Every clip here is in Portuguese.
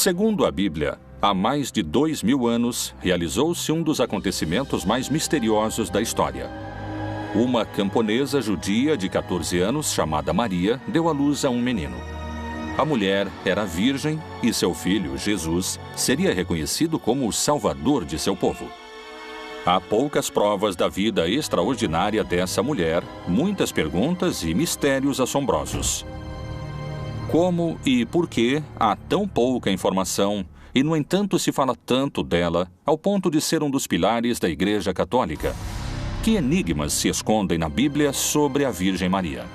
Segundo a Bíblia, há mais de 2000 anos, realizou-se um dos acontecimentos mais misteriosos da história. Uma camponesa judia de 14 anos, chamada Maria, deu à luz a um menino. A mulher era virgem e seu filho, Jesus, seria reconhecido como o salvador de seu povo. Há poucas provas da vida extraordinária dessa mulher, muitas perguntas e mistérios assombrosos. Como e por que há tão pouca informação e, no entanto, se fala tanto dela ao ponto de ser um dos pilares da Igreja Católica? Que enigmas se escondem na Bíblia sobre a Virgem Maria?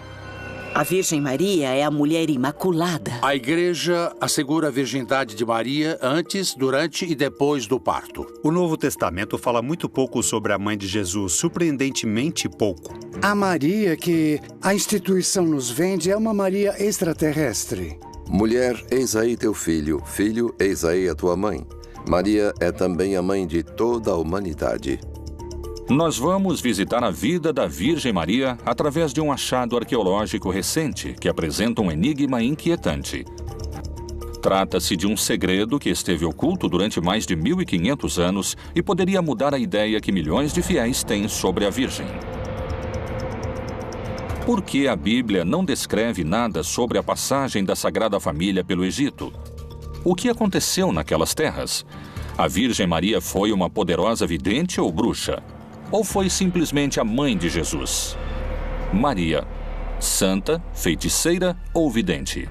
A Virgem Maria é a mulher imaculada. A Igreja assegura a virgindade de Maria antes, durante e depois do parto. O Novo Testamento fala muito pouco sobre a mãe de Jesus, surpreendentemente pouco. A Maria que a instituição nos vende é uma Maria extraterrestre. Mulher, eis aí teu filho. Filho, eis aí a tua mãe. Maria é também a mãe de toda a humanidade. Nós vamos visitar a vida da Virgem Maria através de um achado arqueológico recente que apresenta um enigma inquietante. Trata-se de um segredo que esteve oculto durante mais de 1500 anos e poderia mudar a ideia que milhões de fiéis têm sobre a Virgem. Por que a Bíblia não descreve nada sobre a passagem da Sagrada Família pelo Egito? O que aconteceu naquelas terras? A Virgem Maria foi uma poderosa vidente ou bruxa? Ou foi simplesmente a mãe de Jesus? Maria, santa, feiticeira ou vidente?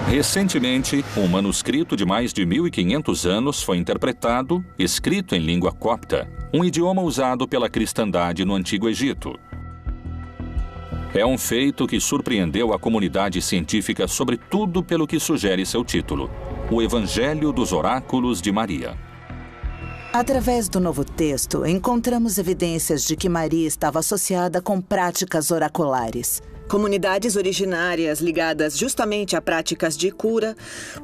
Recentemente, um manuscrito de mais de 1500 anos foi interpretado, escrito em língua copta, um idioma usado pela cristandade no Antigo Egito. É um feito que surpreendeu a comunidade científica, sobretudo pelo que sugere seu título: O Evangelho dos Oráculos de Maria. Através do Novo Texto, encontramos evidências de que Maria estava associada com práticas oraculares. Comunidades originárias ligadas justamente a práticas de cura,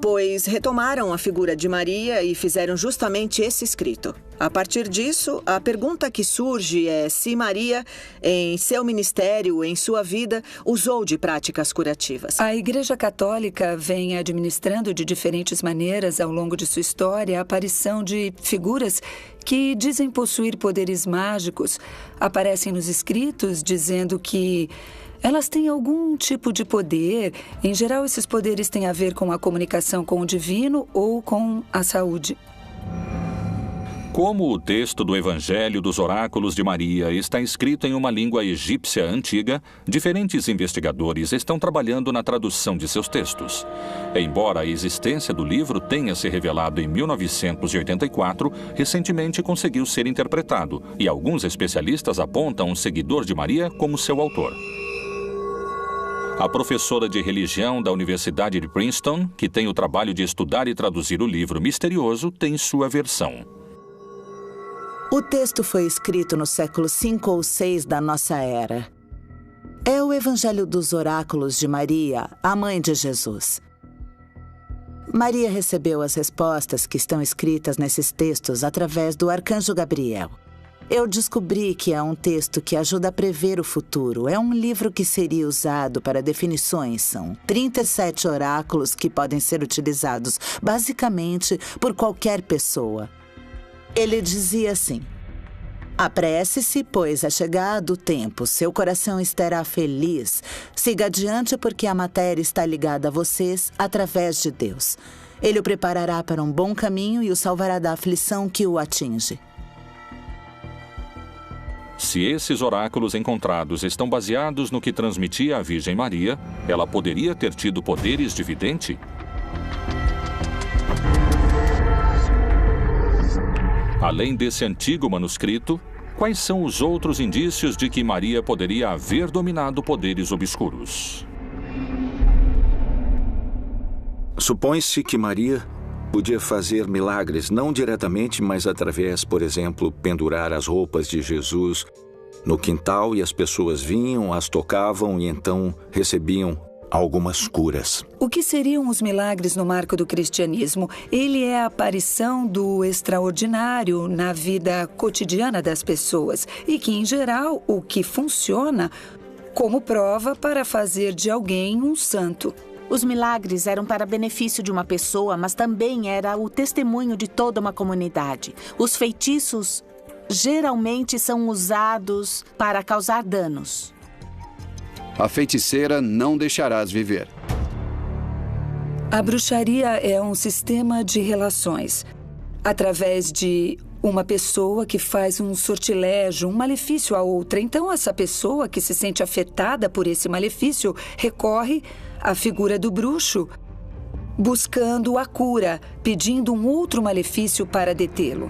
pois retomaram a figura de Maria e fizeram justamente esse escrito. A partir disso, a pergunta que surge é se Maria, em seu ministério, em sua vida, usou de práticas curativas. A Igreja Católica vem administrando de diferentes maneiras, ao longo de sua história, a aparição de figuras que dizem possuir poderes mágicos. Aparecem nos escritos dizendo que elas têm algum tipo de poder. Em geral, esses poderes têm a ver com a comunicação com o divino ou com a saúde. Como o texto do Evangelho dos Oráculos de Maria está escrito em uma língua egípcia antiga, diferentes investigadores estão trabalhando na tradução de seus textos. Embora a existência do livro tenha se revelado em 1984, recentemente conseguiu ser interpretado, e alguns especialistas apontam um seguidor de Maria como seu autor. A professora de religião da Universidade de Princeton, que tem o trabalho de estudar e traduzir o livro misterioso, tem sua versão. O texto foi escrito no século V ou VI da nossa era. É o Evangelho dos Oráculos de Maria, a mãe de Jesus. Maria recebeu as respostas que estão escritas nesses textos através do arcanjo Gabriel. Eu descobri que é um texto que ajuda a prever o futuro. É um livro que seria usado para definições. São 37 oráculos que podem ser utilizados, basicamente, por qualquer pessoa. Ele dizia assim: apresse-se, pois é chegado o tempo. Seu coração estará feliz. Siga adiante, porque a matéria está ligada a vocês através de Deus. Ele o preparará para um bom caminho e o salvará da aflição que o atinge. Se esses oráculos encontrados estão baseados no que transmitia a Virgem Maria, ela poderia ter tido poderes de vidente? Além desse antigo manuscrito, quais são os outros indícios de que Maria poderia haver dominado poderes obscuros? Supõe-se que Maria podia fazer milagres, não diretamente, mas através, por exemplo, pendurar as roupas de Jesus no quintal e as pessoas vinham, as tocavam e então recebiam algumas curas. O que seriam os milagres no marco do cristianismo? Ele é a aparição do extraordinário na vida cotidiana das pessoas e que, em geral, o que funciona como prova para fazer de alguém um santo. Os milagres eram para benefício de uma pessoa, mas também era o testemunho de toda uma comunidade. Os feitiços geralmente são usados para causar danos. A feiticeira não deixarás viver. A bruxaria é um sistema de relações. Através de uma pessoa que faz um sortilégio, um malefício a outra. Então, essa pessoa que se sente afetada por esse malefício recorre à figura do bruxo, buscando a cura, pedindo um outro malefício para detê-lo.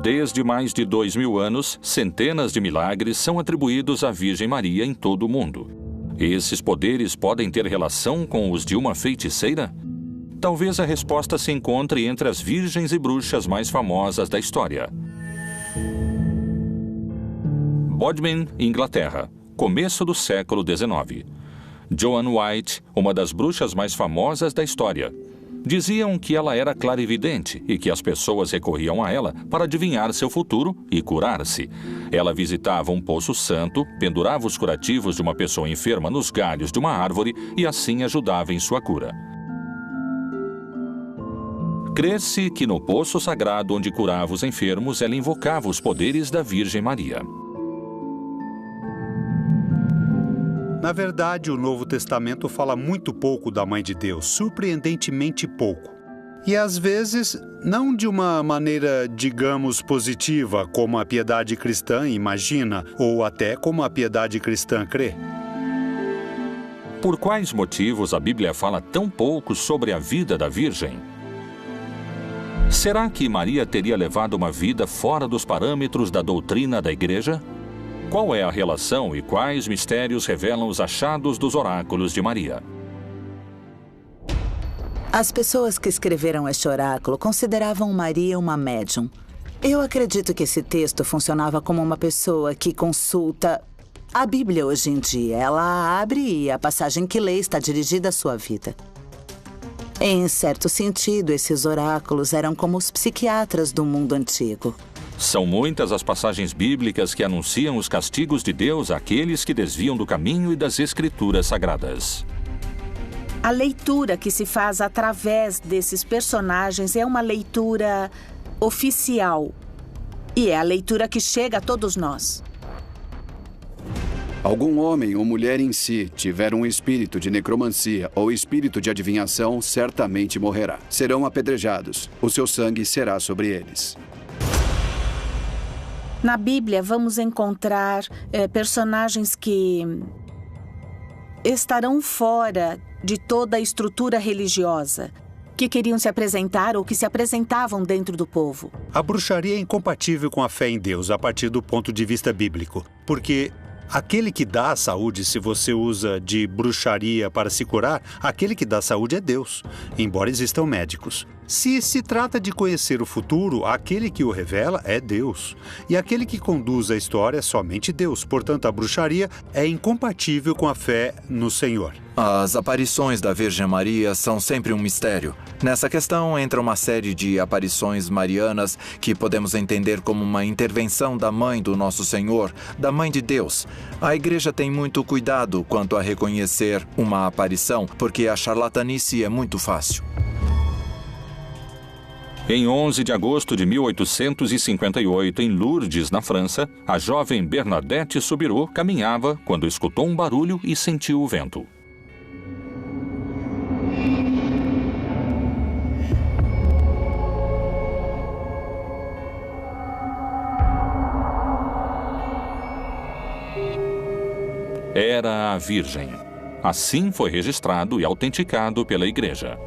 Desde mais de 2000 anos, centenas de milagres são atribuídos à Virgem Maria em todo o mundo. Esses poderes podem ter relação com os de uma feiticeira? Talvez a resposta se encontre entre as virgens e bruxas mais famosas da história. Bodmin, Inglaterra, começo do século XIX. Joan White, uma das bruxas mais famosas da história. Diziam que ela era clarividente e que as pessoas recorriam a ela para adivinhar seu futuro e curar-se. Ela visitava um poço santo, pendurava os curativos de uma pessoa enferma nos galhos de uma árvore e assim ajudava em sua cura. Crê-se que no poço sagrado onde curava os enfermos, ela invocava os poderes da Virgem Maria. Na verdade, o Novo Testamento fala muito pouco da Mãe de Deus, surpreendentemente pouco. E às vezes, não de uma maneira, digamos, positiva, como a piedade cristã imagina, ou até como a piedade cristã crê. Por quais motivos a Bíblia fala tão pouco sobre a vida da Virgem? Será que Maria teria levado uma vida fora dos parâmetros da doutrina da Igreja? Qual é a relação e quais mistérios revelam os achados dos oráculos de Maria? As pessoas que escreveram este oráculo consideravam Maria uma médium. Eu acredito que esse texto funcionava como uma pessoa que consulta a Bíblia hoje em dia. Ela a abre e a passagem que lê está dirigida à sua vida. Em certo sentido, esses oráculos eram como os psiquiatras do mundo antigo. São muitas as passagens bíblicas que anunciam os castigos de Deus àqueles que desviam do caminho e das Escrituras Sagradas. A leitura que se faz através desses personagens é uma leitura oficial. E é a leitura que chega a todos nós. Algum homem ou mulher em si tiver um espírito de necromancia ou espírito de adivinhação, certamente morrerá. Serão apedrejados. O seu sangue será sobre eles. Na Bíblia, vamos encontrar personagens que estarão fora de toda a estrutura religiosa, que queriam se apresentar ou que se apresentavam dentro do povo. A bruxaria é incompatível com a fé em Deus a partir do ponto de vista bíblico, porque aquele que dá a saúde, se você usa de bruxaria para se curar, aquele que dá a saúde é Deus, embora existam médicos. Se se trata de conhecer o futuro, aquele que o revela é Deus. E aquele que conduz a história é somente Deus. Portanto, a bruxaria é incompatível com a fé no Senhor. As aparições da Virgem Maria são sempre um mistério. Nessa questão entra uma série de aparições marianas que podemos entender como uma intervenção da Mãe do Nosso Senhor, da Mãe de Deus. A Igreja tem muito cuidado quanto a reconhecer uma aparição, porque a charlatanice é muito fácil. Em 11 de agosto de 1858, em Lourdes, na França, a jovem Bernadette Soubirous caminhava quando escutou um barulho e sentiu o vento. Era a Virgem. Assim foi registrado e autenticado pela Igreja.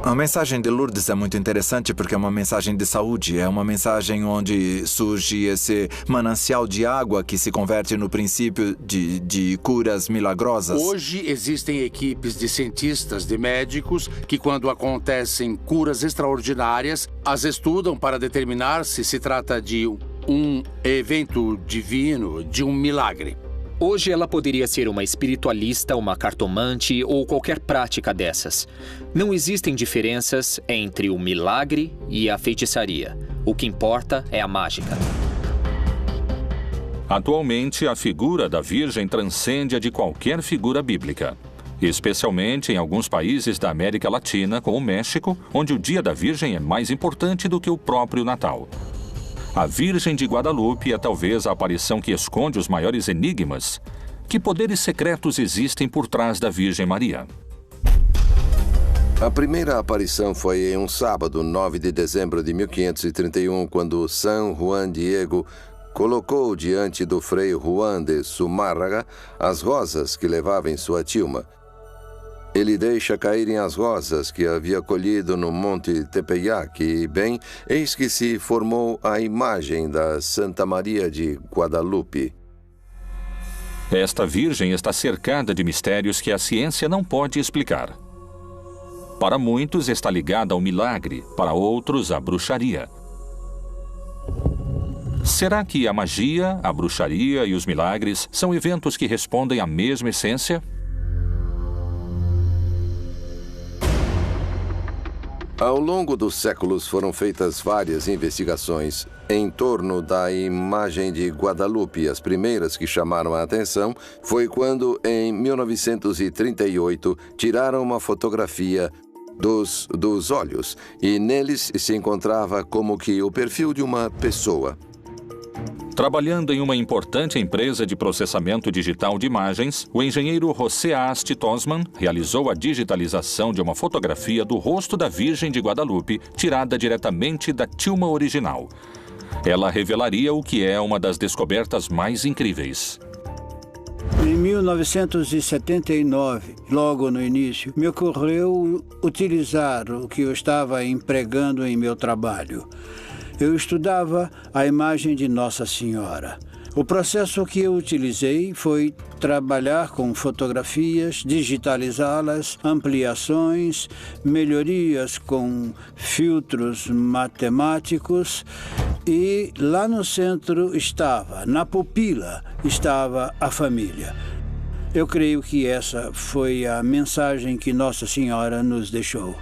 A mensagem de Lourdes é muito interessante porque é uma mensagem de saúde, é uma mensagem onde surge esse manancial de água que se converte no princípio de curas milagrosas. Hoje existem equipes de cientistas, de médicos, que quando acontecem curas extraordinárias, as estudam para determinar se se trata de um evento divino, de um milagre. Hoje ela poderia ser uma espiritualista, uma cartomante ou qualquer prática dessas. Não existem diferenças entre o milagre e a feitiçaria. O que importa é a mágica. Atualmente, a figura da Virgem transcende a de qualquer figura bíblica, especialmente em alguns países da América Latina, como o México, onde o Dia da Virgem é mais importante do que o próprio Natal. A Virgem de Guadalupe é talvez a aparição que esconde os maiores enigmas. Que poderes secretos existem por trás da Virgem Maria? A primeira aparição foi em um sábado, 9 de dezembro de 1531, quando São Juan Diego colocou diante do Frei Juan de Zumárraga as rosas que levava em sua tilma. Ele deixa caírem as rosas que havia colhido no Monte Tepeyac e, bem, eis que se formou a imagem da Santa Maria de Guadalupe. Esta Virgem está cercada de mistérios que a ciência não pode explicar. Para muitos está ligada ao milagre, para outros à bruxaria. Será que a magia, a bruxaria e os milagres são eventos que respondem à mesma essência? Ao longo dos séculos foram feitas várias investigações em torno da imagem de Guadalupe. As primeiras que chamaram a atenção foi quando, em 1938, tiraram uma fotografia dos olhos e neles se encontrava como que o perfil de uma pessoa. Trabalhando em uma importante empresa de processamento digital de imagens, o engenheiro José Asti Tosman realizou a digitalização de uma fotografia do rosto da Virgem de Guadalupe, tirada diretamente da tilma original. Ela revelaria o que é uma das descobertas mais incríveis. Em 1979, logo no início, me ocorreu utilizar o que eu estava empregando em meu trabalho. Eu estudava a imagem de Nossa Senhora. O processo que eu utilizei foi trabalhar com fotografias, digitalizá-las, ampliações, melhorias com filtros matemáticos e lá no centro na pupila, estava a família. Eu creio que essa foi a mensagem que Nossa Senhora nos deixou.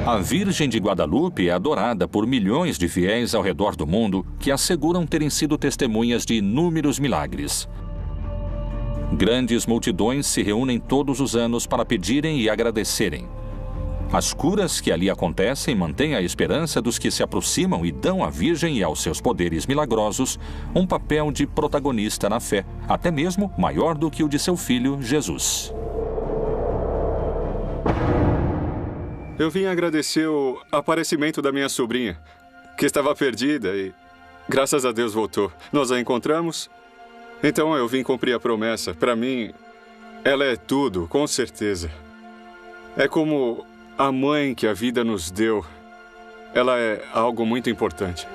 A Virgem de Guadalupe é adorada por milhões de fiéis ao redor do mundo que asseguram terem sido testemunhas de inúmeros milagres. Grandes multidões se reúnem todos os anos para pedirem e agradecerem. As curas que ali acontecem mantêm a esperança dos que se aproximam e dão à Virgem e aos seus poderes milagrosos um papel de protagonista na fé, até mesmo maior do que o de seu filho Jesus. Eu vim agradecer o aparecimento da minha sobrinha, que estava perdida e, graças a Deus, voltou. Nós a encontramos, então eu vim cumprir a promessa. Para mim, ela é tudo, com certeza. É como a mãe que a vida nos deu. Ela é algo muito importante.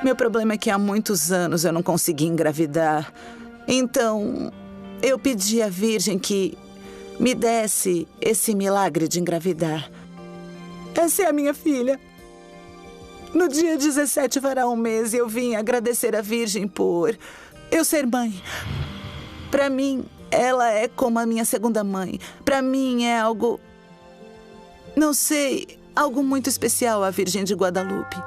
Meu problema é que há muitos anos eu não consegui engravidar. Então, eu pedi à Virgem que me desse esse milagre de engravidar. Essa é a minha filha. No dia 17 fará um mês e eu vim agradecer à Virgem por eu ser mãe. Para mim, ela é como a minha segunda mãe. Para mim é algo, não sei, algo muito especial a Virgem de Guadalupe.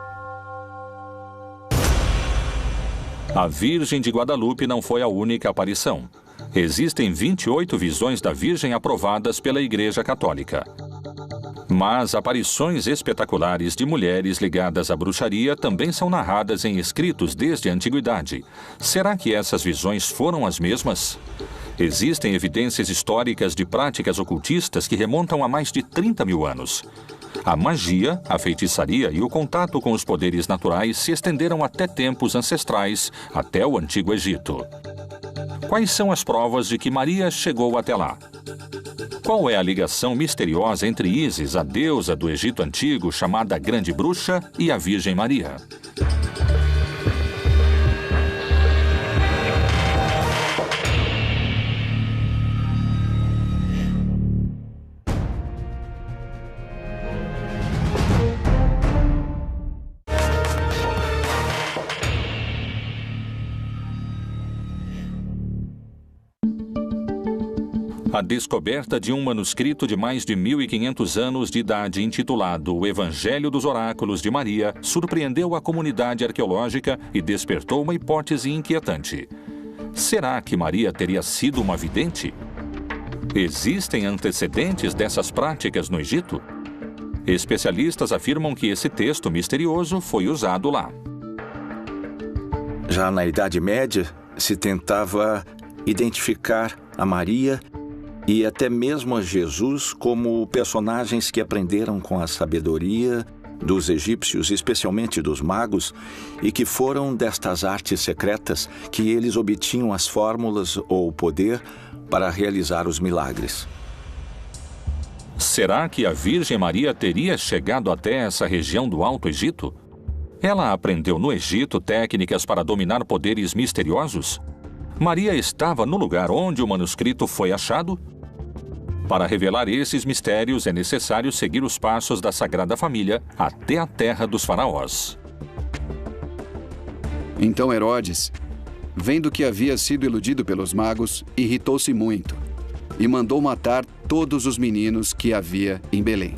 A Virgem de Guadalupe não foi a única aparição. Existem 28 visões da Virgem aprovadas pela Igreja Católica. Mas aparições espetaculares de mulheres ligadas à bruxaria também são narradas em escritos desde a antiguidade. Será que essas visões foram as mesmas? Existem evidências históricas de práticas ocultistas que remontam a mais de 30 mil anos. A magia, a feitiçaria e o contato com os poderes naturais se estenderam até tempos ancestrais, até o Antigo Egito. Quais são as provas de que Maria chegou até lá? Qual é a ligação misteriosa entre Ísis, a deusa do Egito Antigo, chamada Grande Bruxa, e a Virgem Maria? A descoberta de um manuscrito de mais de 1.500 anos de idade intitulado O Evangelho dos Oráculos de Maria surpreendeu a comunidade arqueológica e despertou uma hipótese inquietante. Será que Maria teria sido uma vidente? Existem antecedentes dessas práticas no Egito? Especialistas afirmam que esse texto misterioso foi usado lá. Já na Idade Média, se tentava identificar a Maria e até mesmo a Jesus como personagens que aprenderam com a sabedoria dos egípcios, especialmente dos magos, e que foram destas artes secretas que eles obtinham as fórmulas ou o poder para realizar os milagres. Será que a Virgem Maria teria chegado até essa região do Alto Egito? Ela aprendeu no Egito técnicas para dominar poderes misteriosos? Maria estava no lugar onde o manuscrito foi achado? Para revelar esses mistérios, é necessário seguir os passos da Sagrada Família até a terra dos faraós. Então Herodes, vendo que havia sido iludido pelos magos, irritou-se muito e mandou matar todos os meninos que havia em Belém.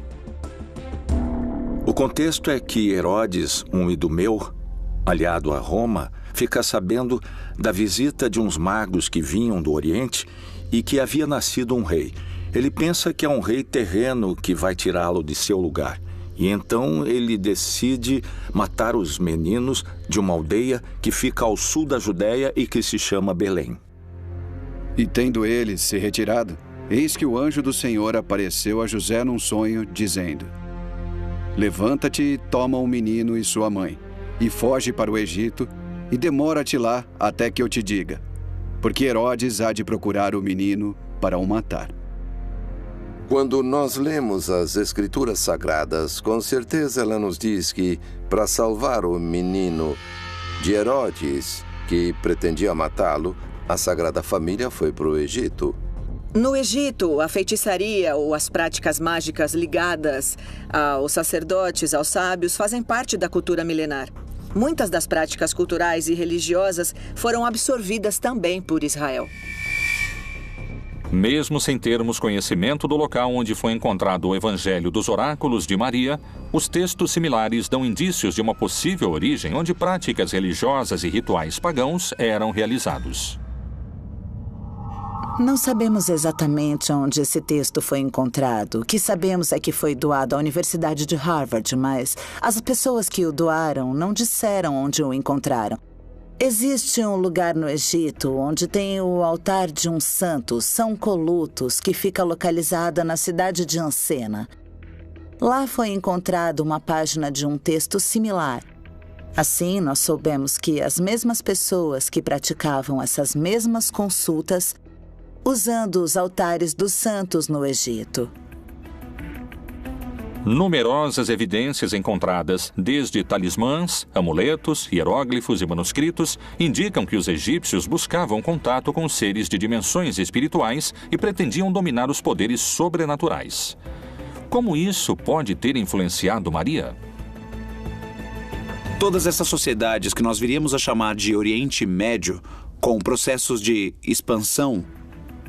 O contexto é que Herodes, um idumeu, aliado a Roma, fica sabendo da visita de uns magos que vinham do Oriente e que havia nascido um rei. Ele pensa que é um rei terreno que vai tirá-lo de seu lugar. E então ele decide matar os meninos de uma aldeia que fica ao sul da Judéia e que se chama Belém. E tendo ele se retirado, eis que o anjo do Senhor apareceu a José num sonho, dizendo: Levanta-te, toma o menino e sua mãe, e foge para o Egito, e demora-te lá até que eu te diga, porque Herodes há de procurar o menino para o matar. Quando nós lemos as Escrituras Sagradas, com certeza ela nos diz que, para salvar o menino de Herodes, que pretendia matá-lo, a Sagrada Família foi para o Egito. No Egito, a feitiçaria ou as práticas mágicas ligadas aos sacerdotes, aos sábios, fazem parte da cultura milenar. Muitas das práticas culturais e religiosas foram absorvidas também por Israel. Mesmo sem termos conhecimento do local onde foi encontrado o Evangelho dos Oráculos de Maria, os textos similares dão indícios de uma possível origem onde práticas religiosas e rituais pagãos eram realizados. Não sabemos exatamente onde esse texto foi encontrado. O que sabemos é que foi doado à Universidade de Harvard, mas as pessoas que o doaram não disseram onde o encontraram. Existe um lugar no Egito onde tem o altar de um santo, São Colutos, que fica localizada na cidade de Ansena. Lá foi encontrada uma página de um texto similar. Assim, nós soubemos que as mesmas pessoas que praticavam essas mesmas consultas usando os altares dos santos no Egito. Numerosas evidências encontradas, desde talismãs, amuletos, hieróglifos e manuscritos, indicam que os egípcios buscavam contato com seres de dimensões espirituais e pretendiam dominar os poderes sobrenaturais. Como isso pode ter influenciado Maria? Todas essas sociedades que nós viríamos a chamar de Oriente Médio, com processos de expansão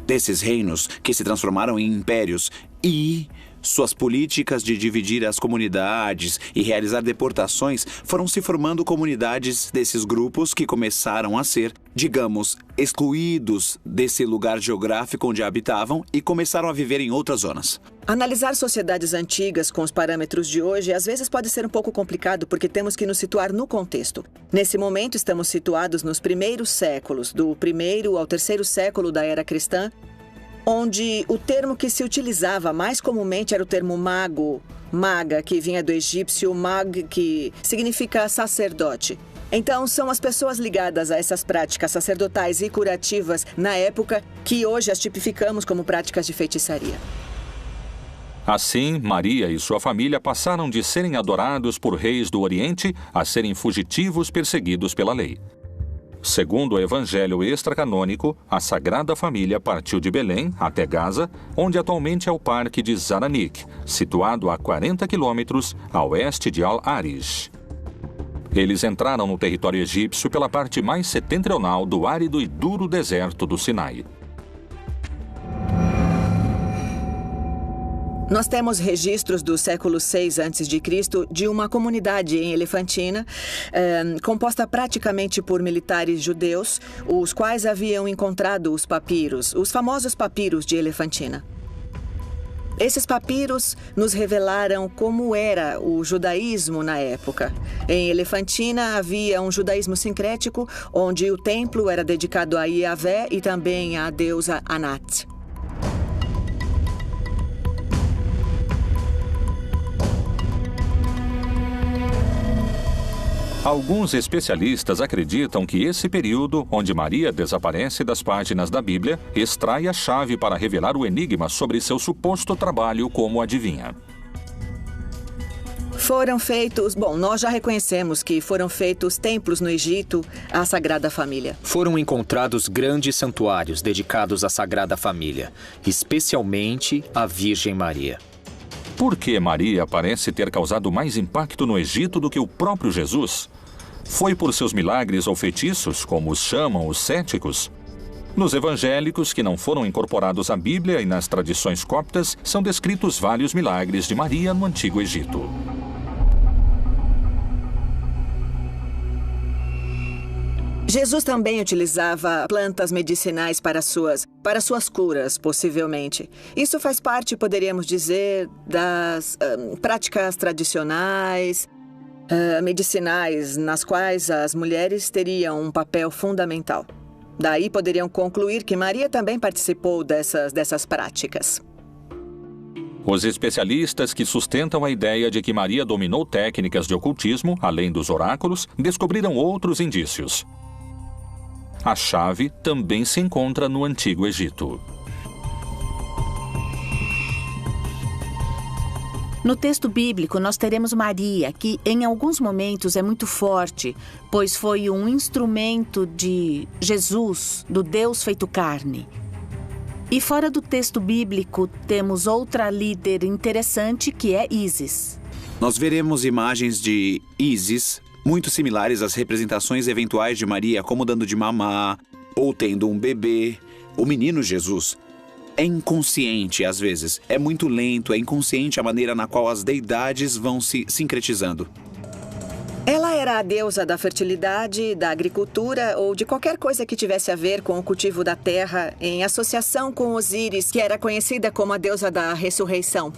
desses reinos que se transformaram em impérios e suas políticas de dividir as comunidades e realizar deportações, foram se formando comunidades desses grupos que começaram a ser, digamos, excluídos desse lugar geográfico onde habitavam e começaram a viver em outras zonas. Analisar sociedades antigas com os parâmetros de hoje às vezes pode ser um pouco complicado porque temos que nos situar no contexto. Nesse momento estamos situados nos primeiros séculos, do 1º ao 3º século da era cristã, onde o termo que se utilizava mais comumente era o termo mago, maga, que vinha do egípcio mag, que significa sacerdote. Então, são as pessoas ligadas a essas práticas sacerdotais e curativas na época que hoje as tipificamos como práticas de feitiçaria. Assim, Maria e sua família passaram de serem adorados por reis do Oriente a serem fugitivos perseguidos pela lei. Segundo o Evangelho extracanônico, a Sagrada Família partiu de Belém até Gaza, onde atualmente é o Parque de Zaranik, situado a 40 quilômetros a oeste de Al-Arish. Eles entraram no território egípcio pela parte mais setentrional do árido e duro deserto do Sinai. Nós temos registros do século VI a.C. de uma comunidade em Elefantina, composta praticamente por militares judeus, os quais haviam encontrado os papiros, os famosos papiros de Elefantina. Esses papiros nos revelaram como era o judaísmo na época. Em Elefantina havia um judaísmo sincrético, onde o templo era dedicado a Yahvé e também à deusa Anat. Alguns especialistas acreditam que esse período, onde Maria desaparece das páginas da Bíblia, extrai a chave para revelar o enigma sobre seu suposto trabalho como adivinha. Foram feitos... Bom, nós já reconhecemos que foram feitos templos no Egito à Sagrada Família. Foram encontrados grandes santuários dedicados à Sagrada Família, especialmente à Virgem Maria. Por que Maria parece ter causado mais impacto no Egito do que o próprio Jesus? Foi por seus milagres ou feitiços, como os chamam os céticos? Nos evangélicos, que não foram incorporados à Bíblia e nas tradições coptas, são descritos vários milagres de Maria no Antigo Egito. Jesus também utilizava plantas medicinais para suas curas, possivelmente. Isso faz parte, poderíamos dizer, das práticas tradicionais, medicinais, nas quais as mulheres teriam um papel fundamental. Daí poderiam concluir que Maria também participou dessas práticas. Os especialistas que sustentam a ideia de que Maria dominou técnicas de ocultismo, além dos oráculos, descobriram outros indícios. A chave também se encontra no Antigo Egito. No texto bíblico, nós teremos Maria, que em alguns momentos é muito forte, pois foi um instrumento de Jesus, do Deus feito carne. E fora do texto bíblico, temos outra líder interessante, que é Ísis. Nós veremos imagens de Ísis muito similares às representações eventuais de Maria, como dando de mamar, ou tendo um bebê. O menino Jesus é inconsciente, às vezes. É muito lento, é inconsciente a maneira na qual as deidades vão se sincretizando. Ela era a deusa da fertilidade, da agricultura ou de qualquer coisa que tivesse a ver com o cultivo da terra, em associação com Osíris, que era conhecida como a deusa da ressurreição.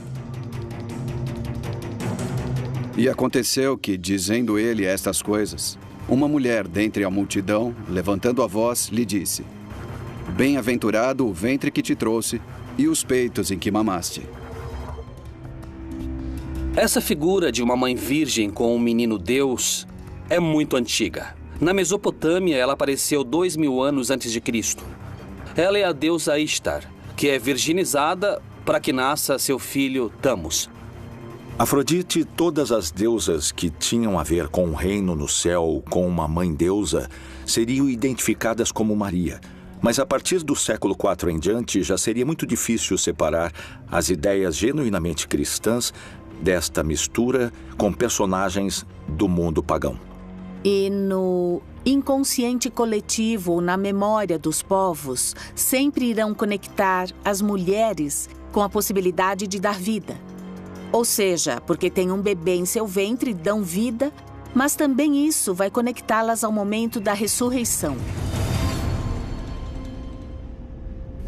E aconteceu que, dizendo ele estas coisas, uma mulher dentre a multidão, levantando a voz, lhe disse: Bem-aventurado o ventre que te trouxe e os peitos em que mamaste. Essa figura de uma mãe virgem com um menino Deus é muito antiga. Na Mesopotâmia, ela apareceu 2000 anos antes de Cristo. Ela é a deusa Ishtar, que é virginizada para que nasça seu filho Tamos. Afrodite e todas as deusas que tinham a ver com o reino no céu, com uma mãe deusa, seriam identificadas como Maria. Mas a partir do século IV em diante, já seria muito difícil separar as ideias genuinamente cristãs desta mistura com personagens do mundo pagão. E no inconsciente coletivo ou na memória dos povos, sempre irão conectar as mulheres com a possibilidade de dar vida. Ou seja, porque tem um bebê em seu ventre, dão vida, mas também isso vai conectá-las ao momento da ressurreição.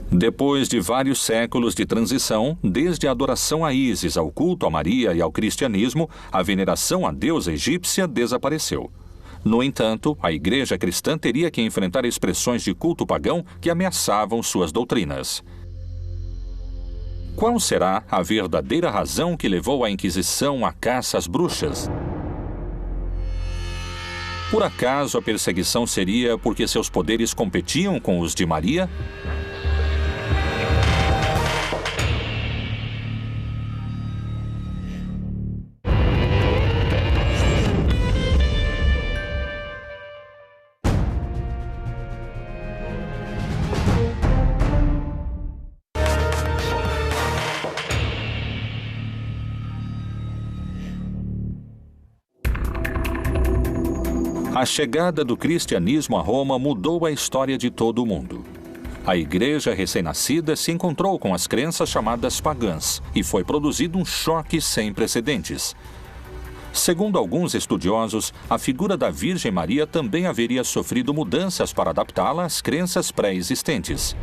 Depois de vários séculos de transição, desde a adoração a Ísis ao culto a Maria e ao cristianismo, a veneração à deusa egípcia desapareceu. No entanto, a igreja cristã teria que enfrentar expressões de culto pagão que ameaçavam suas doutrinas. Qual será a verdadeira razão que levou a Inquisição à caça às bruxas? Por acaso a perseguição seria porque seus poderes competiam com os de Maria? A chegada do cristianismo a Roma mudou a história de todo o mundo. A igreja recém-nascida se encontrou com as crenças chamadas pagãs e foi produzido um choque sem precedentes. Segundo alguns estudiosos, a figura da Virgem Maria também haveria sofrido mudanças para adaptá-la às crenças pré-existentes.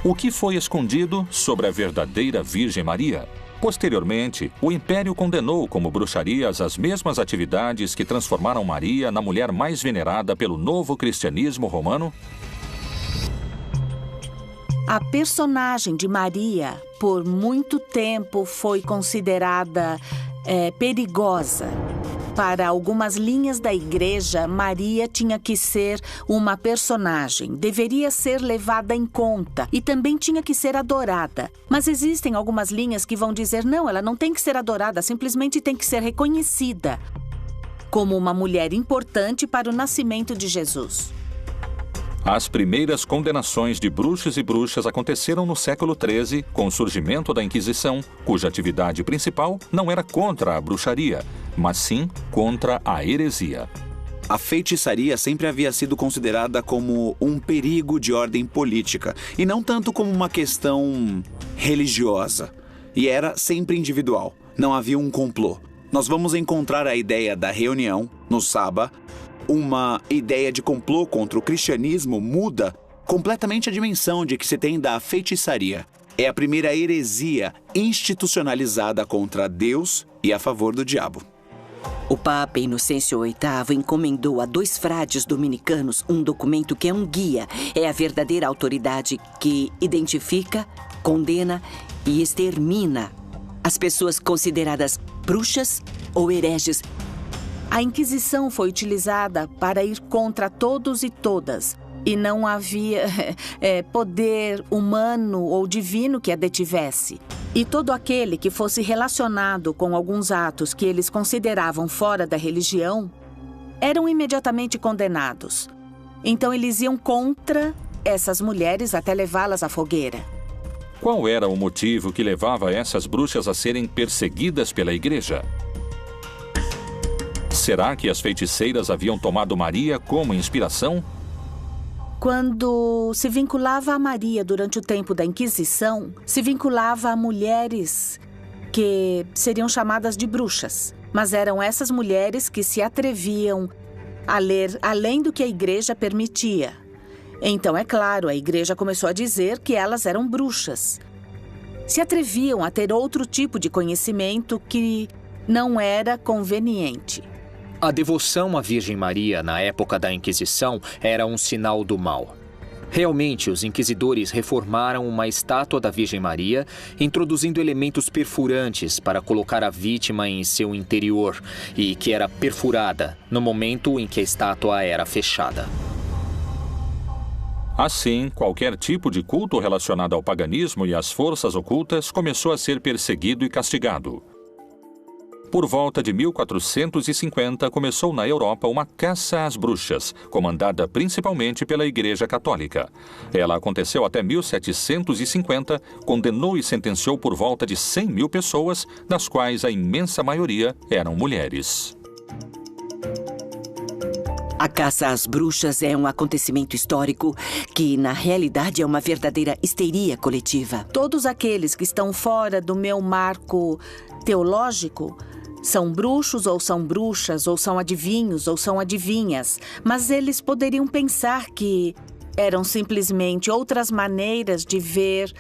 O que foi escondido sobre a verdadeira Virgem Maria? Posteriormente, o Império condenou como bruxarias as mesmas atividades que transformaram Maria na mulher mais venerada pelo novo cristianismo romano. A personagem de Maria, por muito tempo, foi considerada perigosa. Para algumas linhas da igreja, Maria tinha que ser uma personagem, deveria ser levada em conta e também tinha que ser adorada. Mas existem algumas linhas que vão dizer, não, ela não tem que ser adorada, simplesmente tem que ser reconhecida como uma mulher importante para o nascimento de Jesus. As primeiras condenações de bruxos e bruxas aconteceram no século XIII, com o surgimento da Inquisição, cuja atividade principal não era contra a bruxaria, mas sim contra a heresia. A feitiçaria sempre havia sido considerada como um perigo de ordem política, e não tanto como uma questão religiosa. E era sempre individual, não havia um complô. Nós vamos encontrar a ideia da reunião, no Saba. Uma ideia de complô contra o cristianismo muda completamente a dimensão de que se tem da feitiçaria. É a primeira heresia institucionalizada contra Deus e a favor do diabo. O Papa Inocêncio VIII encomendou a 2 frades dominicanos um documento que é um guia. É a verdadeira autoridade que identifica, condena e extermina as pessoas consideradas bruxas ou hereges. A Inquisição foi utilizada para ir contra todos e todas, e não havia poder humano ou divino que a detivesse. E todo aquele que fosse relacionado com alguns atos que eles consideravam fora da religião, eram imediatamente condenados. Então eles iam contra essas mulheres até levá-las à fogueira. Qual era o motivo que levava essas bruxas a serem perseguidas pela igreja? Será que as feiticeiras haviam tomado Maria como inspiração? Quando se vinculava a Maria durante o tempo da Inquisição, se vinculava a mulheres que seriam chamadas de bruxas. Mas eram essas mulheres que se atreviam a ler além do que a igreja permitia. Então, é claro, a igreja começou a dizer que elas eram bruxas. Se atreviam a ter outro tipo de conhecimento que não era conveniente. A devoção à Virgem Maria na época da Inquisição era um sinal do mal. Realmente, os inquisidores reformaram uma estátua da Virgem Maria, introduzindo elementos perfurantes para colocar a vítima em seu interior e que era perfurada no momento em que a estátua era fechada. Assim, qualquer tipo de culto relacionado ao paganismo e às forças ocultas começou a ser perseguido e castigado. Por volta de 1450, começou na Europa uma caça às bruxas, comandada principalmente pela Igreja Católica. Ela aconteceu até 1750, condenou e sentenciou por volta de 100 mil pessoas, das quais a imensa maioria eram mulheres. A caça às bruxas é um acontecimento histórico que, na realidade, é uma verdadeira histeria coletiva. Todos aqueles que estão fora do meu marco teológico são bruxos ou são bruxas, ou são adivinhos ou são adivinhas, mas eles poderiam pensar que eram simplesmente outras maneiras de ver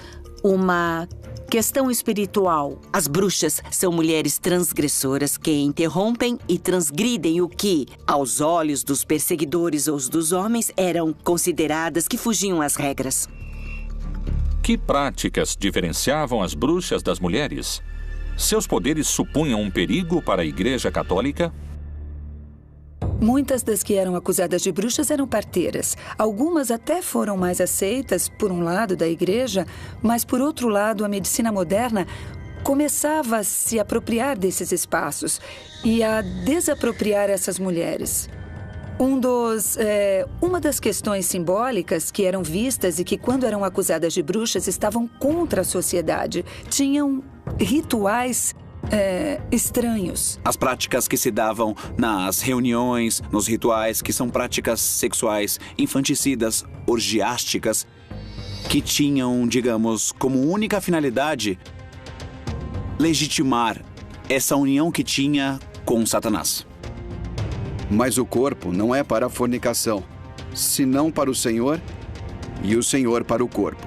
uma questão espiritual. As bruxas são mulheres transgressoras que interrompem e transgridem o que, aos olhos dos perseguidores ou dos homens, eram consideradas que fugiam às regras. Que práticas diferenciavam as bruxas das mulheres? Seus poderes supunham um perigo para a Igreja Católica? Muitas das que eram acusadas de bruxas eram parteiras. Algumas até foram mais aceitas, por um lado, da igreja, mas, por outro lado, a medicina moderna começava a se apropriar desses espaços e a desapropriar essas mulheres. Uma das questões simbólicas que eram vistas e que, quando eram acusadas de bruxas, estavam contra a sociedade. Tinham rituais estranhos. As práticas que se davam nas reuniões, nos rituais, que são práticas sexuais infanticidas, orgiásticas, que tinham, digamos, como única finalidade legitimar essa união que tinha com Satanás. Mas o corpo não é para a fornicação, senão para o Senhor e o Senhor para o corpo.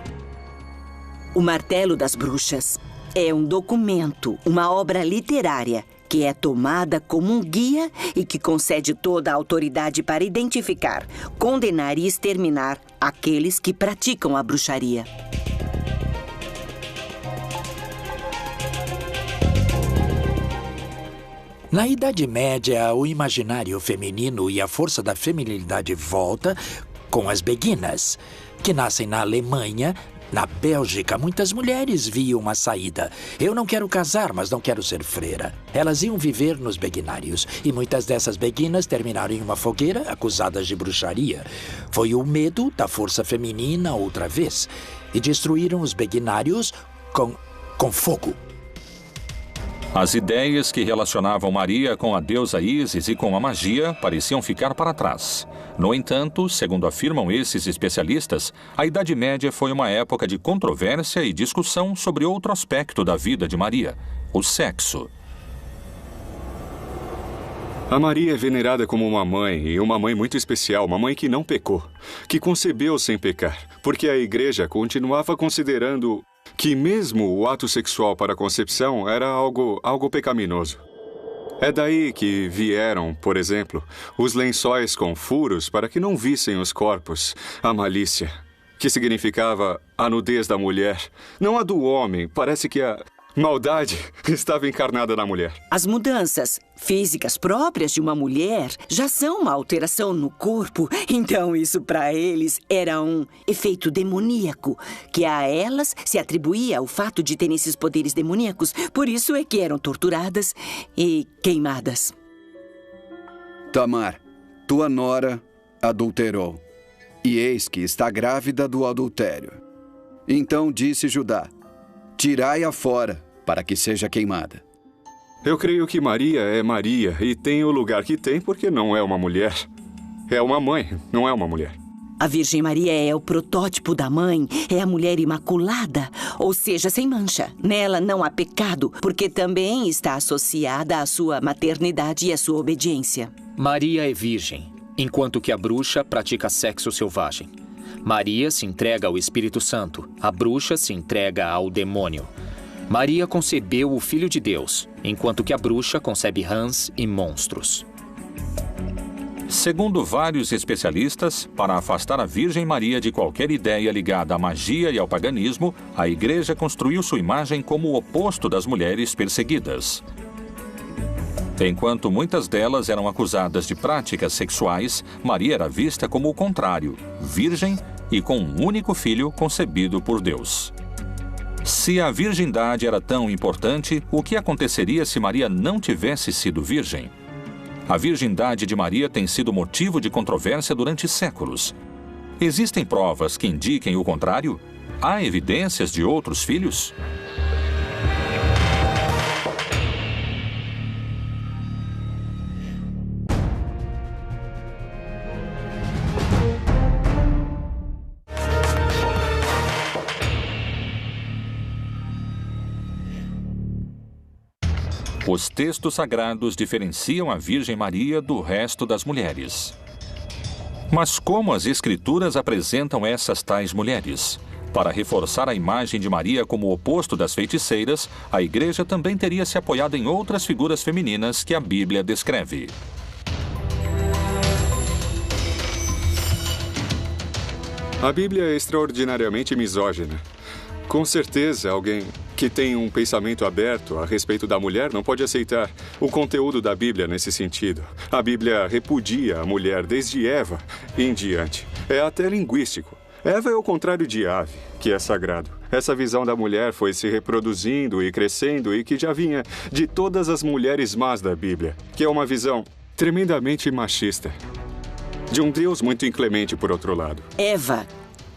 O Martelo das Bruxas é um documento, uma obra literária que é tomada como um guia e que concede toda a autoridade para identificar, condenar e exterminar aqueles que praticam a bruxaria. Na Idade Média, o imaginário feminino e a força da feminilidade volta com as beguinas, que nascem na Alemanha. Na Bélgica, muitas mulheres viam uma saída. Eu não quero casar, mas não quero ser freira. Elas iam viver nos beguinários, e muitas dessas beguinas terminaram em uma fogueira acusadas de bruxaria. Foi o medo da força feminina outra vez, e destruíram os beguinários com fogo. As ideias que relacionavam Maria com a deusa Ísis e com a magia pareciam ficar para trás. No entanto, segundo afirmam esses especialistas, a Idade Média foi uma época de controvérsia e discussão sobre outro aspecto da vida de Maria, o sexo. A Maria é venerada como uma mãe, e uma mãe muito especial, uma mãe que não pecou, que concebeu sem pecar, porque a Igreja continuava considerando que mesmo o ato sexual para a concepção era algo pecaminoso. É daí que vieram, por exemplo, os lençóis com furos para que não vissem os corpos, a malícia, que significava a nudez da mulher, não a do homem. Parece que a maldade estava encarnada na mulher. As mudanças físicas próprias de uma mulher já são uma alteração no corpo. Então isso para eles era um efeito demoníaco, que a elas se atribuía o fato de terem esses poderes demoníacos. Por isso é que eram torturadas e queimadas. Tamar, tua nora adulterou, e eis que está grávida do adultério. Então disse Judá: tirai-a fora, para que seja queimada. Eu creio que Maria é Maria e tem o lugar que tem porque não é uma mulher. É uma mãe, não é uma mulher. A Virgem Maria é o protótipo da mãe, é a mulher imaculada, ou seja, sem mancha. Nela não há pecado, porque também está associada à sua maternidade e à sua obediência. Maria é virgem, enquanto que a bruxa pratica sexo selvagem. Maria se entrega ao Espírito Santo, a bruxa se entrega ao demônio. Maria concebeu o Filho de Deus, enquanto que a bruxa concebe rãs e monstros. Segundo vários especialistas, para afastar a Virgem Maria de qualquer ideia ligada à magia e ao paganismo, a Igreja construiu sua imagem como o oposto das mulheres perseguidas. Enquanto muitas delas eram acusadas de práticas sexuais, Maria era vista como o contrário, virgem e com um único filho concebido por Deus. Se a virgindade era tão importante, o que aconteceria se Maria não tivesse sido virgem? A virgindade de Maria tem sido motivo de controvérsia durante séculos. Existem provas que indiquem o contrário? Há evidências de outros filhos? Os textos sagrados diferenciam a Virgem Maria do resto das mulheres. Mas como as Escrituras apresentam essas tais mulheres? Para reforçar a imagem de Maria como o oposto das feiticeiras, a Igreja também teria se apoiado em outras figuras femininas que a Bíblia descreve. A Bíblia é extraordinariamente misógina. Com certeza, alguém que tem um pensamento aberto a respeito da mulher não pode aceitar o conteúdo da Bíblia nesse sentido. A Bíblia repudia a mulher desde Eva em diante. É até linguístico. Eva é o contrário de ave, que é sagrado. Essa visão da mulher foi se reproduzindo e crescendo e que já vinha de todas as mulheres más da Bíblia, que é uma visão tremendamente machista. De um Deus muito inclemente, por outro lado. Eva,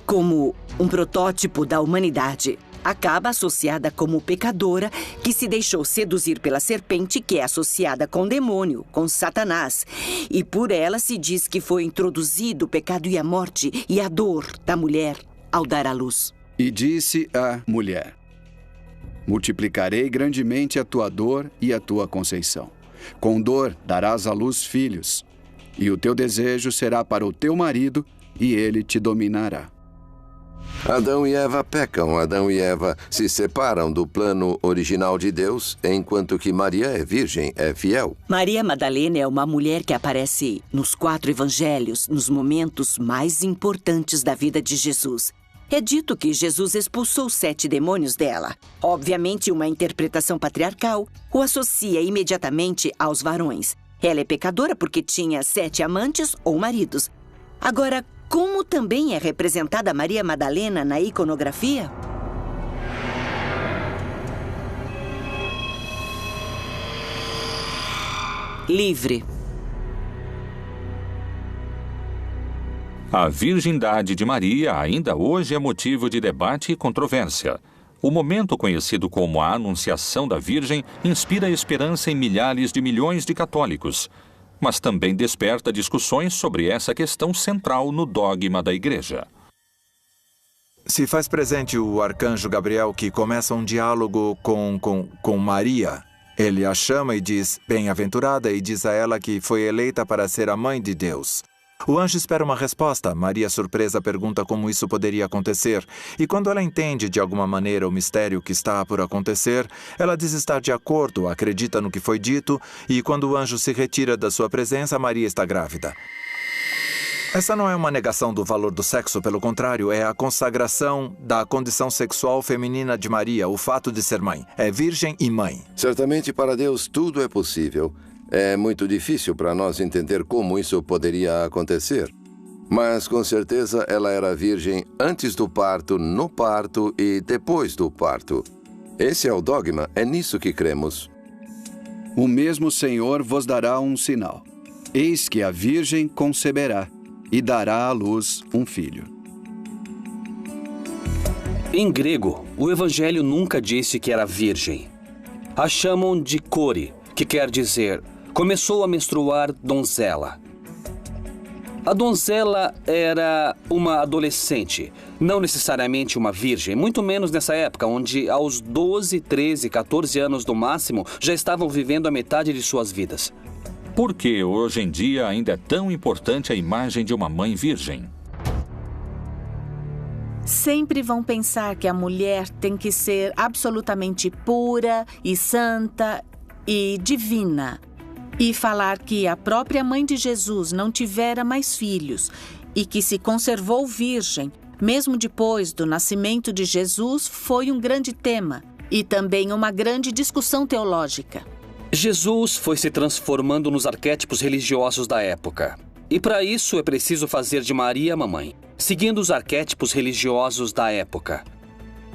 como um protótipo da humanidade, acaba associada como pecadora que se deixou seduzir pela serpente, que é associada com o demônio, com Satanás. E por ela se diz que foi introduzido o pecado e a morte e a dor da mulher ao dar à luz. E disse a mulher: multiplicarei grandemente a tua dor e a tua conceição. Com dor darás à luz filhos, e o teu desejo será para o teu marido, e ele te dominará. Adão e Eva pecam. Adão e Eva se separam do plano original de Deus, enquanto que Maria é virgem, é fiel. Maria Madalena é uma mulher que aparece nos 4 evangelhos, nos momentos mais importantes da vida de Jesus. É dito que Jesus expulsou 7 demônios dela. Obviamente, uma interpretação patriarcal o associa imediatamente aos varões. Ela é pecadora porque tinha 7 amantes ou maridos. Agora, como também é representada Maria Madalena na iconografia? Livre. A virgindade de Maria ainda hoje é motivo de debate e controvérsia. O momento conhecido como a Anunciação da Virgem inspira esperança em milhares de milhões de católicos, mas também desperta discussões sobre essa questão central no dogma da Igreja. Se faz presente o arcanjo Gabriel, que começa um diálogo com Maria. Ele a chama e diz, bem-aventurada, e diz a ela que foi eleita para ser a mãe de Deus. O anjo espera uma resposta. Maria, surpresa, pergunta como isso poderia acontecer. E quando ela entende de alguma maneira o mistério que está por acontecer, ela diz estar de acordo, acredita no que foi dito, e quando o anjo se retira da sua presença, Maria está grávida. Essa não é uma negação do valor do sexo, pelo contrário, é a consagração da condição sexual feminina de Maria, o fato de ser mãe. É virgem e mãe. Certamente para Deus tudo é possível. É muito difícil para nós entender como isso poderia acontecer. Mas, com certeza, ela era virgem antes do parto, no parto e depois do parto. Esse é o dogma, é nisso que cremos. O mesmo Senhor vos dará um sinal. Eis que a virgem conceberá e dará à luz um filho. Em grego, o evangelho nunca disse que era virgem. A chamam de kore, que quer dizer começou a menstruar donzela. A donzela era uma adolescente, não necessariamente uma virgem, muito menos nessa época, onde aos 12, 13, 14 anos no máximo, já estavam vivendo a metade de suas vidas. Por que hoje em dia ainda é tão importante a imagem de uma mãe virgem? Sempre vão pensar que a mulher tem que ser absolutamente pura e santa e divina. E falar que a própria mãe de Jesus não tivera mais filhos e que se conservou virgem, mesmo depois do nascimento de Jesus, foi um grande tema e também uma grande discussão teológica. Jesus foi se transformando nos arquétipos religiosos da época. E para isso é preciso fazer de Maria mamãe, seguindo os arquétipos religiosos da época.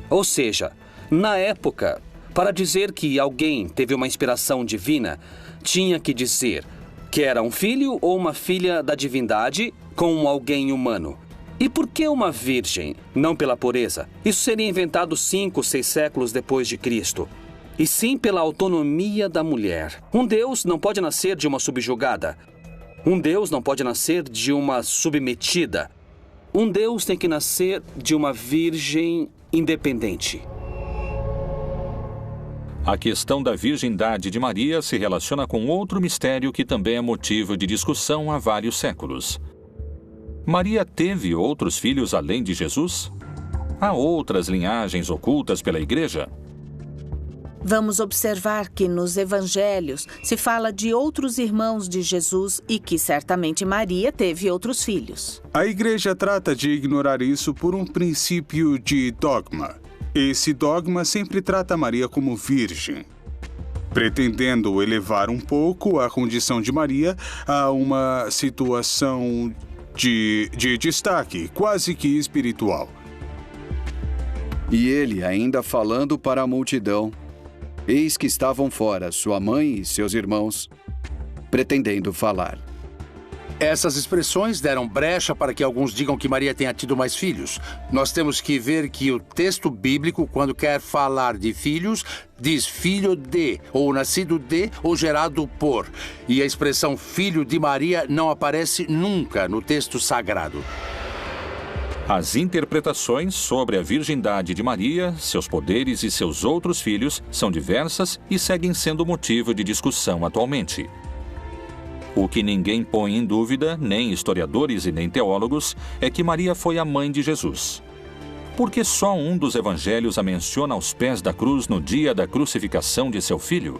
Ou seja, na época, para dizer que alguém teve uma inspiração divina, tinha que dizer que era um filho ou uma filha da divindade com alguém humano. E por que uma virgem? Não pela pureza. Isso seria inventado 5, 6 séculos depois de Cristo. E sim pela autonomia da mulher. Um Deus não pode nascer de uma subjugada. Um Deus não pode nascer de uma submetida. Um Deus tem que nascer de uma virgem independente. A questão da virgindade de Maria se relaciona com outro mistério que também é motivo de discussão há vários séculos. Maria teve outros filhos além de Jesus? Há outras linhagens ocultas pela Igreja? Vamos observar que nos evangelhos se fala de outros irmãos de Jesus e que certamente Maria teve outros filhos. A Igreja trata de ignorar isso por um princípio de dogma. Esse dogma sempre trata Maria como virgem, pretendendo elevar um pouco a condição de Maria a uma situação de destaque, quase que espiritual. E ele, ainda falando para a multidão, eis que estavam fora sua mãe e seus irmãos, pretendendo falar. Essas expressões deram brecha para que alguns digam que Maria tenha tido mais filhos. Nós temos que ver que o texto bíblico, quando quer falar de filhos, diz filho de, ou nascido de, ou gerado por. E a expressão filho de Maria não aparece nunca no texto sagrado. As interpretações sobre a virgindade de Maria, seus poderes e seus outros filhos são diversas e seguem sendo motivo de discussão atualmente. O que ninguém põe em dúvida, nem historiadores e nem teólogos, é que Maria foi a mãe de Jesus. Porque só um dos evangelhos a menciona aos pés da cruz no dia da crucificação de seu filho?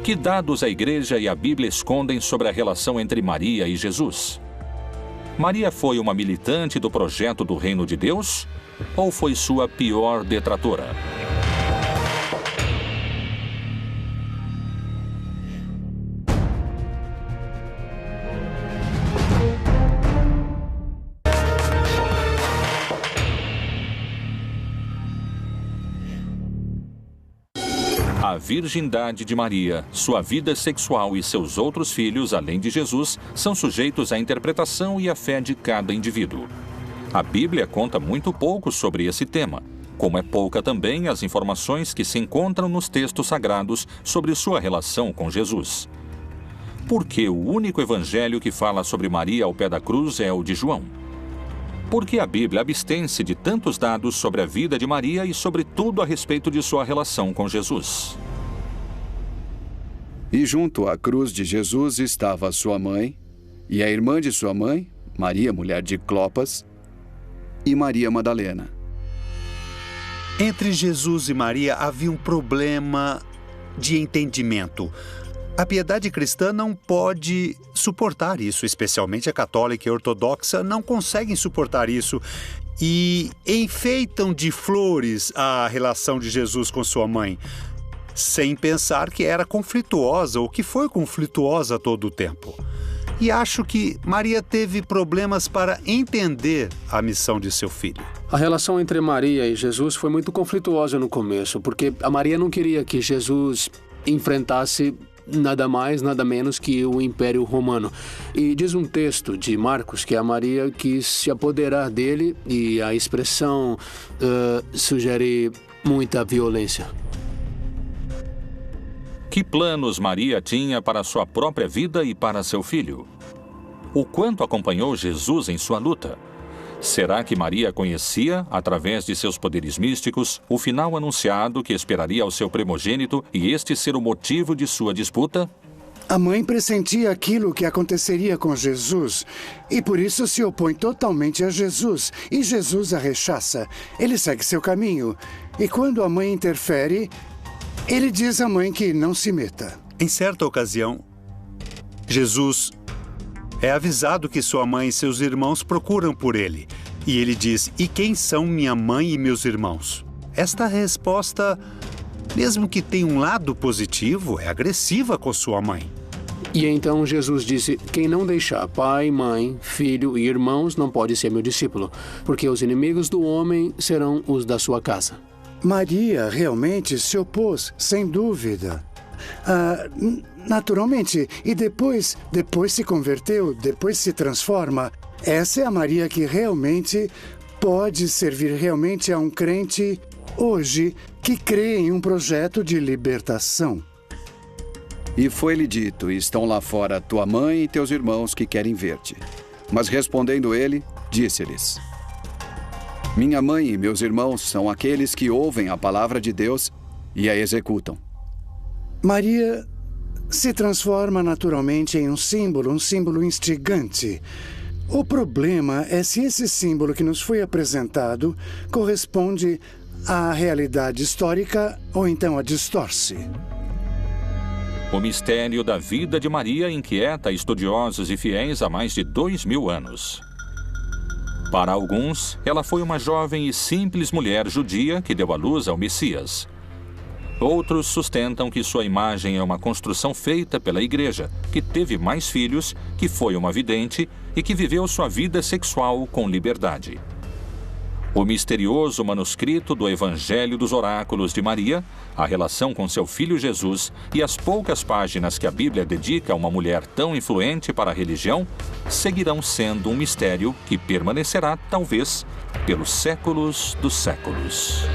Que dados a Igreja e a Bíblia escondem sobre a relação entre Maria e Jesus? Maria foi uma militante do projeto do Reino de Deus ou foi sua pior detratora? A virgindade de Maria, sua vida sexual e seus outros filhos, além de Jesus, são sujeitos à interpretação e à fé de cada indivíduo. A Bíblia conta muito pouco sobre esse tema, como é pouca também as informações que se encontram nos textos sagrados sobre sua relação com Jesus. Por que o único evangelho que fala sobre Maria ao pé da cruz é o de João? Por que a Bíblia abstém-se de tantos dados sobre a vida de Maria e sobre tudo a respeito de sua relação com Jesus? E junto à cruz de Jesus estava sua mãe, e a irmã de sua mãe, Maria, mulher de Clopas, e Maria Madalena. Entre Jesus e Maria havia um problema de entendimento. A piedade cristã não pode suportar isso, especialmente a católica e a ortodoxa não conseguem suportar isso e enfeitam de flores a relação de Jesus com sua mãe, sem pensar que era conflituosa ou que foi conflituosa todo o tempo. E acho que Maria teve problemas para entender a missão de seu filho. A relação entre Maria e Jesus foi muito conflituosa no começo, porque a Maria não queria que Jesus enfrentasse nada mais, nada menos que o Império Romano. E diz um texto de Marcos que a Maria quis se apoderar dele e a expressão sugere muita violência. Que planos Maria tinha para sua própria vida e para seu filho? O quanto acompanhou Jesus em sua luta? Será que Maria conhecia, através de seus poderes místicos, o final anunciado que esperaria ao seu primogênito e este ser o motivo de sua disputa? A mãe pressentia aquilo que aconteceria com Jesus e por isso se opõe totalmente a Jesus. E Jesus a rechaça. Ele segue seu caminho. E quando a mãe interfere, ele diz à mãe que não se meta. Em certa ocasião, Jesus é avisado que sua mãe e seus irmãos procuram por ele. E ele diz, e quem são minha mãe e meus irmãos? Esta resposta, mesmo que tenha um lado positivo, é agressiva com sua mãe. E então Jesus disse, quem não deixar pai, mãe, filho e irmãos não pode ser meu discípulo, porque os inimigos do homem serão os da sua casa. Maria realmente se opôs, sem dúvida. Naturalmente, e depois se converteu, depois se transforma. Essa é a Maria que realmente pode servir realmente a um crente hoje que crê em um projeto de libertação. E foi-lhe dito, estão lá fora tua mãe e teus irmãos que querem ver-te. Mas respondendo ele, disse-lhes, minha mãe e meus irmãos são aqueles que ouvem a palavra de Deus e a executam. Maria se transforma naturalmente em um símbolo instigante. O problema é se esse símbolo que nos foi apresentado corresponde à realidade histórica ou então a distorce. O mistério da vida de Maria inquieta estudiosos e fiéis há mais de 2000 anos. Para alguns, ela foi uma jovem e simples mulher judia que deu à luz ao Messias. Outros sustentam que sua imagem é uma construção feita pela Igreja, que teve mais filhos, que foi uma vidente e que viveu sua vida sexual com liberdade. O misterioso manuscrito do Evangelho dos Oráculos de Maria, a relação com seu filho Jesus e as poucas páginas que a Bíblia dedica a uma mulher tão influente para a religião seguirão sendo um mistério que permanecerá, talvez, pelos séculos dos séculos.